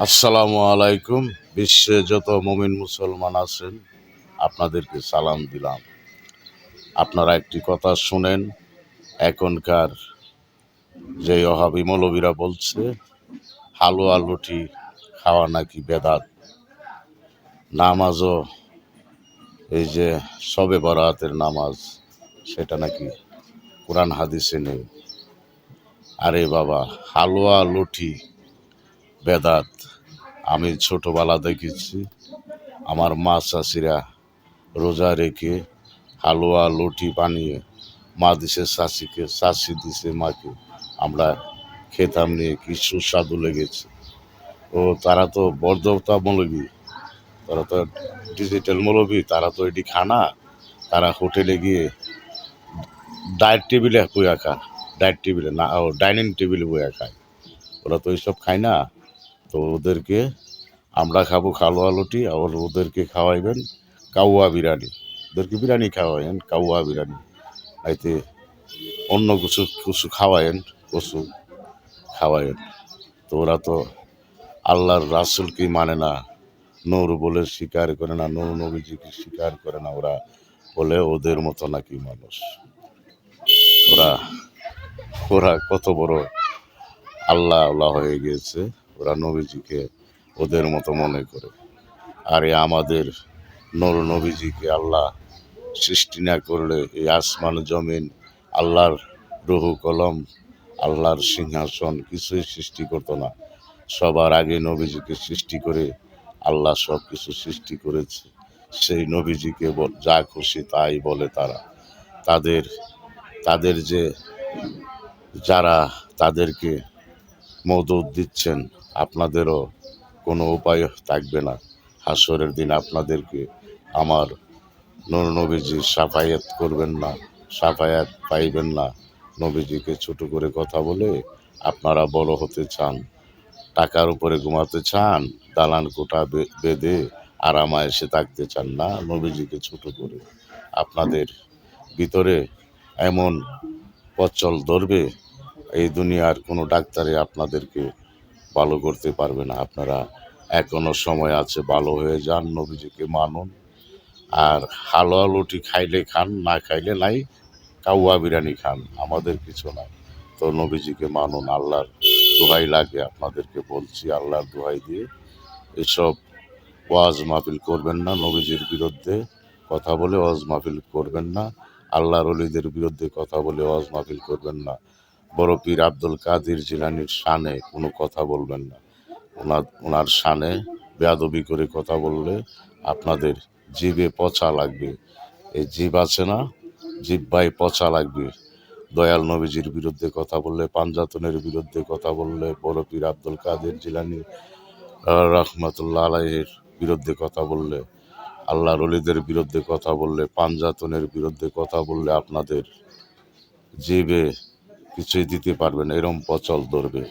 আসসালামু আলাইকুম। বিশ্বে যত মুমিন মুসলমান আছেন আপনাদেরকে সালাম দিলাম। আপনারা একটি কথা শুনেন, এখনকার যে ওহাবি মৌলবীরা বলছে হালুয়া লুটি খাওয়া নাকি বেদাত, নামাজও এই যে শবে বরাতের নামাজ সেটা নাকি কোরআন হাদিসে নেই। আরে বাবা, হালুয়া লুটি বেদাত আমি ছোটবেলা দেখেছি। আমার মা চাষিরা রোজা রেখে হালুয়া লুটি বানিয়ে মা দিছে চাষিকে, চাষি দিছে মাকে, আমরা খেতাম, নিয়ে কি সুস্বাদু লেগেছে। ও তারা তো বর্ধতা মৌলবী, তারা তো ডিজিটাল মৌলবী, তারা তো এটি খানা, তারা হোটেলে গিয়ে ডায়েট টেবিলে বইয়া খায়, ডায়েট টেবিলে না, ও ডাইনিং টেবিলে বইয়া খায়। ওরা তো এইসব খায় না। তো ওদেরকে আমরা খাবো হালুয়া লুটি, আর ওদেরকে খাওয়াইবেন কাউয়া বিরিয়ানি। ওদেরকে বিরিয়ানি খাওয়াইন, কাউয়া বিরিয়ানি, আইতে অন্য কিছু কিছু খাওয়ায়েন, কচু খাওয়ায়েন। তো ওরা তো আল্লাহর রাসূলকে মানে না, নূর বলে স্বীকার করে না, নূর নবীজিকে স্বীকার করে না। ওরা বলে ওদের মতো নাকি মানুষ। ওরা ওরা কত বড় আল্লাহ আল্লাহ হয়ে গিয়েছে, ওরা নবীজিকে ওদের মতো মনে করে। আরে আমাদের নূর নবীজিকে আল্লাহ সৃষ্টি না করলে এই আসমান জমিন, আল্লাহর রুহু কলম, আল্লাহর সিংহাসন কিছুই সৃষ্টি করতো না। সবার আগে নবীজিকে সৃষ্টি করে আল্লাহ সব কিছু সৃষ্টি করেছে। সেই নবীজিকে যা খুশি তাই বলে তারা। তাদের তাদের যে যারা তাদেরকে মদদ দিচ্ছেন, আপনাদেরও কোনো উপায় থাকবে না। হাসরের দিন আপনাদেরকে আমার নূর নবীজি সাফায়াত করবেন না, সাফায়াত পাইবেন না। নবীজিকে ছোট করে কথা বলে আপনারা বড় হতে চান, টাকার উপরে ঘুমাতে চান, দালান কোঠা বেঁধে আরামায়েশে থাকতে চান না, নবীজিকে ছোট করে। আপনাদের ভিতরে এমন পচল ধরবে, এই দুনিয়ার কোনো ডাক্তারে আপনাদেরকে ভালো করতে পারবে না। আপনারা এখনো সময় আছে, ভালো হয়ে যান, নবীজিকে মানুন। আর হালুয়া লুটি খাইলে খান, না খাইলে নাই, কাউয়া বিরিয়ানি খান, আমাদের কিছু নাই। তো নবীজিকে মানুন, আল্লাহর দোহাই লাগে আপনাদেরকে বলছি, আল্লাহর দোহাই দিয়ে এসব ওয়াজ মাহফিল করবেন না। নবীজির বিরুদ্ধে কথা বলে ওয়াজ মাহফিল করবেন না। আল্লাহর ওলিদের বিরুদ্ধে কথা বলে ওয়াজ মাহফিল করবেন না। বড় পীর আব্দুল কাদের জিলানীর শানে কোনো কথা বলবেন না। ওনার শানে বেয়াদবি করে কথা বললে আপনাদের জিভে পচা লাগবে। এই জিভ আছে না, জিহ্বায় পচা লাগবে। দয়াল নবীজির বিরুদ্ধে কথা বললে, পাঞ্জাতনের বিরুদ্ধে কথা বললে, বড় পীর আব্দুল কাদের জিলানী রহমতুল্লাহ আলাইহির বিরুদ্ধে কথা বললে, আল্লাহর ওলিদের বিরুদ্ধে কথা বললে, পাঞ্জাতনের বিরুদ্ধে কথা বললে আপনাদের জিভে কিছুই দিতে পারবে না, এরম পচল ধরবে।